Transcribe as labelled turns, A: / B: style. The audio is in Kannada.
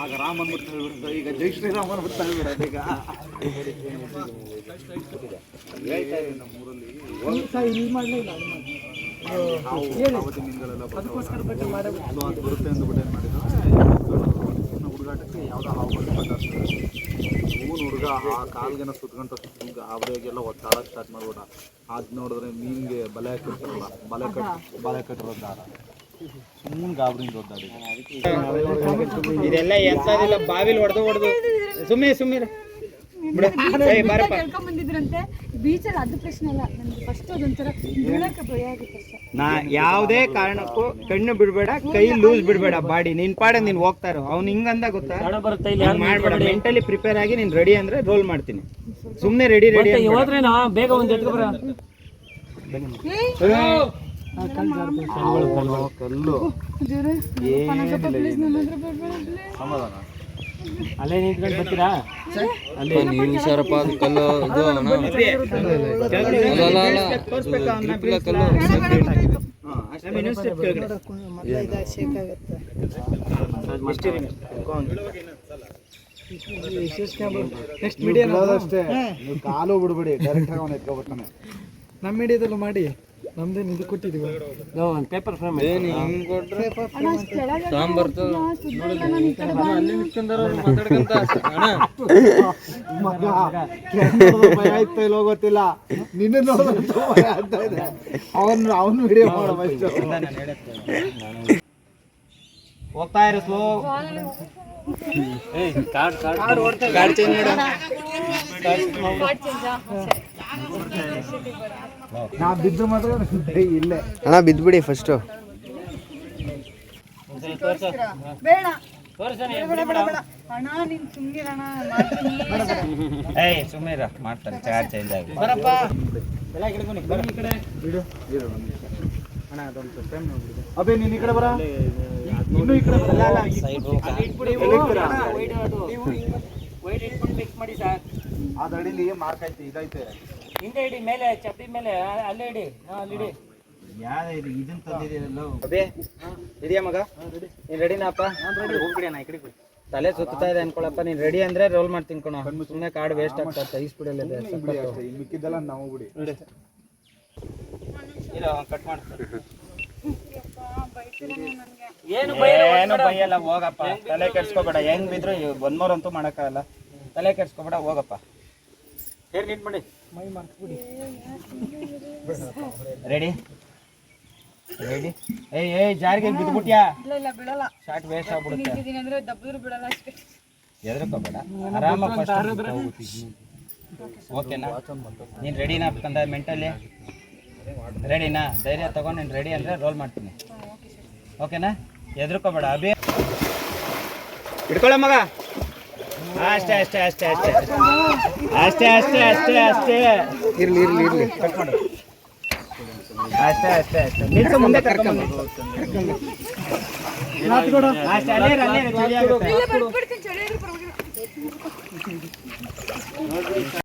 A: ಆಗ ರಾಮ ಅಂದ್ಬಿಟ್ಟು ಹೇಳ್ಬಿಡ್ತಾರೆ, ಈಗ ಜೈ ಶ್ರೀರಾಮ್ ಅಂದ್ಬಿಟ್ಟು ಹೇಳ್ಬಿಡೋದು. ಈಗ ಹೇಳ್ತಾ ಇದ್ದೀನಿ ನಮ್ಮೂರಲ್ಲಿ ಅವತ್ತಿನ ದಿನಗಳೆಲ್ಲ ಅದು ಬರುತ್ತೆ ಅಂದ್ಬಿಟ್ಟು ಏನು ಮಾಡಿದ್ರು, ಹುಡುಗಾಟಕ್ಕೆ ಯಾವುದೋ ಹಾವು ಪಟ್ಟಾಡ್ತಾರೆ. ಹೂವಿನ ಹುಡುಗ ಆ ಕಾಲ್ಗೆನ ಸುತ್ಕೊಂಡ ಆಬ್ರೆಗೆಲ್ಲ ಒತ್ತಾಡಕ್ಕೆ ಸ್ಟಾರ್ಟ್ ಮಾಡ್ಬಿಡ. ಅದು ನೋಡಿದ್ರೆ ಮೀನಿಗೆ ಬಲೆ ಹಾಕಿರ್ತಾರಲ್ಲ, ಬಲೆ ಕಟ್ಟಿರೋ ದಾರ ಸುಮ್ಮನೆ ಗಾಬರಿಂದ ಒದ್ದಾಡಿ.
B: ಇದೆಲ್ಲ ಎಂತದಿಲ್ಲ, ಬಾವಿಲಿ ಹೊಡೆದು ಸುಮ್ಮನೆ
C: ಬಂದಿದ್ರಂತೆ ಬೀಚಲ್ಲಿ. ಅದು ಪ್ರಶ್ನೆ ಅಲ್ಲ, ನನಗೆ ಫಸ್ಟ್ ಅದೊಂಥರ ಬೀಳಕ್ಕೆ ಭಯ ಆಗುತ್ತೆ ಅಷ್ಟೇ.
B: ನಾ ಯಾವುದೇ ಕಾರಣಕ್ಕೂ ಕಣ್ಣು ಬಿಡಬೇಡ, ಕೈ ಲೂಸ್ ಬಿಡಬೇಡ, ಬಾಡಿ ನಿನ್ ಪಾಡೆ ನೀನ್ ಹೋಗ್ತಾ ಇರೋ. ಅವ್ನು ಹಿಂಗಂದ ಗೊತ್ತಾ ಮಾಡ್ಬೇಡ, ಮೆಂಟಲಿ ಪ್ರಿಪೇರ್ ಆಗಿ ನೀನ್ ರೆಡಿ ಅಂದ್ರೆ ರೋಲ್ ಮಾಡ್ತೀನಿ. ಸುಮ್ನೆ ರೆಡಿ ಹೋದ್ರೆ ಬೇಗ ಒಂದು
A: ಕಲ್ಲು ಸಮಾಧಾನ
B: ಅಲ್ಲೇ ನಿಂತ್ಕೊಂಡು ಬರ್ತೀರಾ?
D: ನೀವು ಹುಷಾರಪ್ಪ, ಅದು ಕಲ್ಲು ಇದು
A: ಅಷ್ಟೇ. ನೀವು ಕಾಲು ಬಿಡ್ಬೇಡಿ, ಡೈರೆಕ್ಟ್ ಆಗಿ ಅವನು ಎತ್ಕೊಬರ್ತಾನೆ.
E: ನಮ್ಮ ಮೀಡಿಯಾದಲ್ಲೂ ಮಾಡಿ, ನಮ್ದೇನು ಇದು ಕೊಟ್ಟಿದ್ದೀವಿ
B: ಒಂದು ಪೇಪರ್ ಫ್ರೇಮ್
D: ಸಾಂಬಾರ್
A: ಮಗ ಭಯ ಆಯ್ತಾ ಇಲ್ಲೋ ಗೊತ್ತಿಲ್ಲ, ನಿನ್ನ ನೋಡಿದ್ರೆ ಭಯ ಆಗ್ತಾ ಇದೆ. ಅವನು ವಿಡಿಯೋ ಮಾಡೋ
B: ಹೋಗ್ತಾ ಇರೋ ಸ್ಲೋ.
D: ಕಾರ್ಡ್ ಚೇಂಜ್
A: ನಾ ಬಿದ್ದು ಮಾತ್ರ ಇಲ್ಲೇ
D: ಅಣ್ಣ ಬಿದ್ದುಬಿಡಿ ಫಸ್ಟು.
C: ಬೇಡ ಅಣ್ಣ, ನೀನ್ ಸುಮ್ಮನಿರಣ್ಣ,
B: ಸುಮ್ಮನೆ ಮಾಡ್ತಾರೆ, ಚಾರ್ಜ್ ಚೇಂಜ್ ಆಗಿ
A: ಅಬೇ ನೀನ್ ಈ ಕಡೆ ಬರ, ಇನ್ನು ಈ ಕಡೆ ಅದು ಅಡಿಲಿ ಮಾರ್ಕ್ ಐತೆ, ಇದೈತೆ
B: ಹಿಂದೆ ಇಡಿ, ಮೇಲೆ ಚಪ್ಪಿ ಮೇಲೆ ಅಲ್ಲೇ ಇಡಿ, ಅಲ್ಲಿಡಿ. ಇದನ್ನ ತಂದಿದ್ದೀರಲ್ಲ ಅಬೇ, ಇದೆಯಾ ಮಗ? ನೀನ್ ರೆಡಿನಪ್ಪ? ಹೋಗ್ಬಿಡಿ, ನಾ ಈ ಕಡೆ ತಲೆ ಸುತ್ತಾ ಇದೆ ಅನ್ಕೊಳಪ್ಪ. ನೀನ್ ರೆಡಿ ಅಂದ್ರೆ ರೋಲ್ ಮಾಡ್ತೀನಿ ಕಣೋ, ಸುಮ್ಮನೆ ಕಾರ್ಡ್ ವೇಸ್ಟ್ ಆಗ್ತದೆ. ಈ ಸ್ಪೀಡಲ್ಲಿ
A: ಮಿಕ್ಕಿದ್ದೆಲ್ಲ ನಾವು ಬಿಡಿ.
B: ಕಟ್ ಮಾಡ್ತಾರೆ. ಏನು ಬೈಯಲ್ಲ, ಹೋಗಪ್ಪ, ತಲೆ ಕೆಡ್ಸ್ಕೊಬೇಡ. ಹೆಂಗ್ ಬಿದ್ರು ಒಂದ್ಮೂರಂತೂ ಮಾಡಕ್ಕಾಗಲ್ಲ, ತಲೆ ಕೆಡ್ಸ್ಕೊಬೇಡ, ಹೋಗಪ್ಪ. ಹೇರ್ ನೀಟ್ ಮಾಡಿ, ರೆಡಿ ರೆಡಿ. ಏಯ್ ಜಾರಿಗೆ ಬಿದ್ಬಿಟ್ಯಾ?
C: ಇಲ್ಲ ಬಿಡಲ್ಲ,
B: ಶಾರ್ಟ್ ವೇಸ್ಟ್ ಆಗ್ಬಿಡುತ್ತೆ.
C: ಅಂದ್ರೆ ದಬ್ಬರು ಬಿಡಲ್ಲ ಅಷ್ಟೇ.
B: ಎದ್ರಕೋಬೇಡ, ಆರಾಮ ಫಸ್ಟ್. ಓಕೆನಾ? ನೀನು ರೆಡಿನಾ ಕಂದ? ಮೆಂಟಲಿ ರೆಡಿನಾ? ಧೈರ್ಯ ತಗೊಂಡು ನೀನು ರೆಡಿ ಅಂದರೆ ರೋಲ್ ಮಾಡ್ತೀನಿ. ಓಕೆನಾ? ಎದ್ರಕೋಬೇಡ. ಅಭಿ ಹಿಡ್ಕೊಳ್ಳೋ ಮಗ. ಅಷ್ಟೇ ಅಷ್ಟೇ ಅಷ್ಟೇ ಅಷ್ಟೇ ಅಷ್ಟೇ ಅಷ್ಟೇ ಅಷ್ಟೇ ಅಷ್ಟೇ.
D: ಇರ್ಲಿ ಇರ್ಲಿ ಇರ್ಲಿ,
B: ಕಟ್ ಮಾಡು. ಅಷ್ಟೇ ಅಷ್ಟೇ ಅಷ್ಟೇ. ನಿಲ್ಸು, ಮುಂದೆ ಕರ್ಕೊಂಡು ಅಷ್ಟೇ. ಅಲ್ಲೇ ಚಳಿ ಆಗುತ್ತೆ.